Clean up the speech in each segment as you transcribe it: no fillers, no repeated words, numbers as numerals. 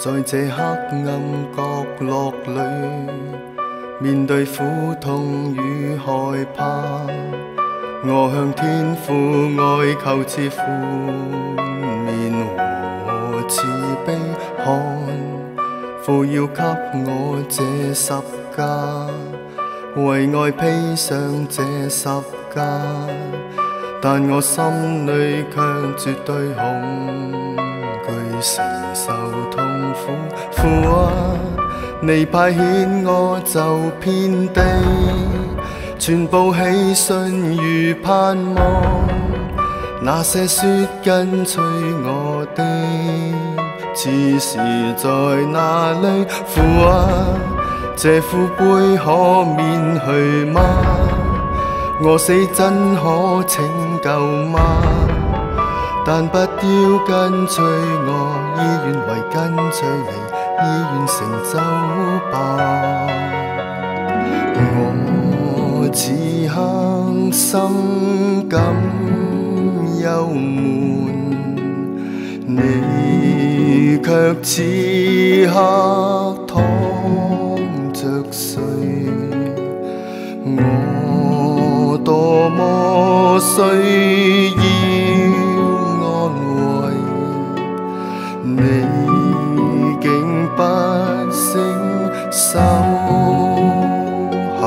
在這黑暗角落裏，面對苦痛與害怕，我向天父哀求賜寬免和慈悲，看父要給我這十架，為愛披上這十架，但我心裏卻絕對恐懼承受痛苦。父啊，你派遣我走遍地，全部喜訊與盼望，那些說跟隨我的，此時在哪裏？父啊，這苦杯可免去嗎？我死真可拯救嗎？但不要跟隨我，意願為跟隨你，意願成就吧。我此刻心感憂悶，你卻此刻躺着睡，我多麼需要安慰，你竟不勝守候。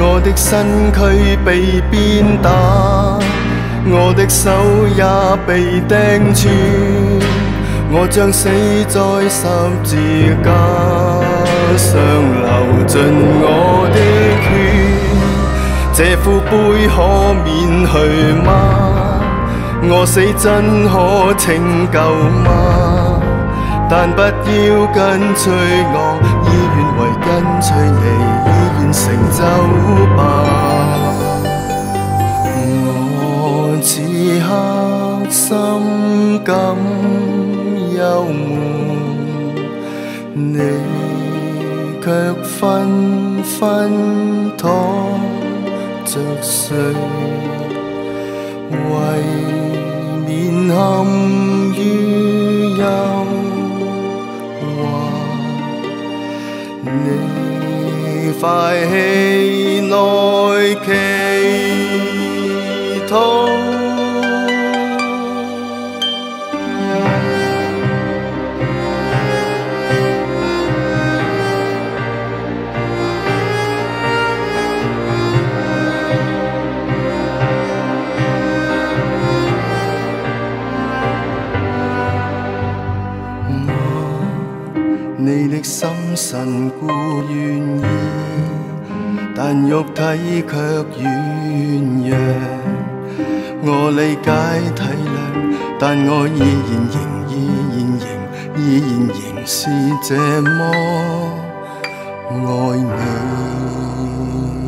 我的身軀被鞭打，我的手也被釘穿，我將死在十字架上，流盡我的血。這苦杯可免去嗎？我死真可拯救嗎？但不要跟隨我，意願為跟隨你，意願成就吧。我此刻心感憂悶，你卻紛紛躺着睡，為免陷於憂你快起來祈禱。你的心神固願意，但肉體卻軟弱。我理解體諒，但我依然是這麼愛你。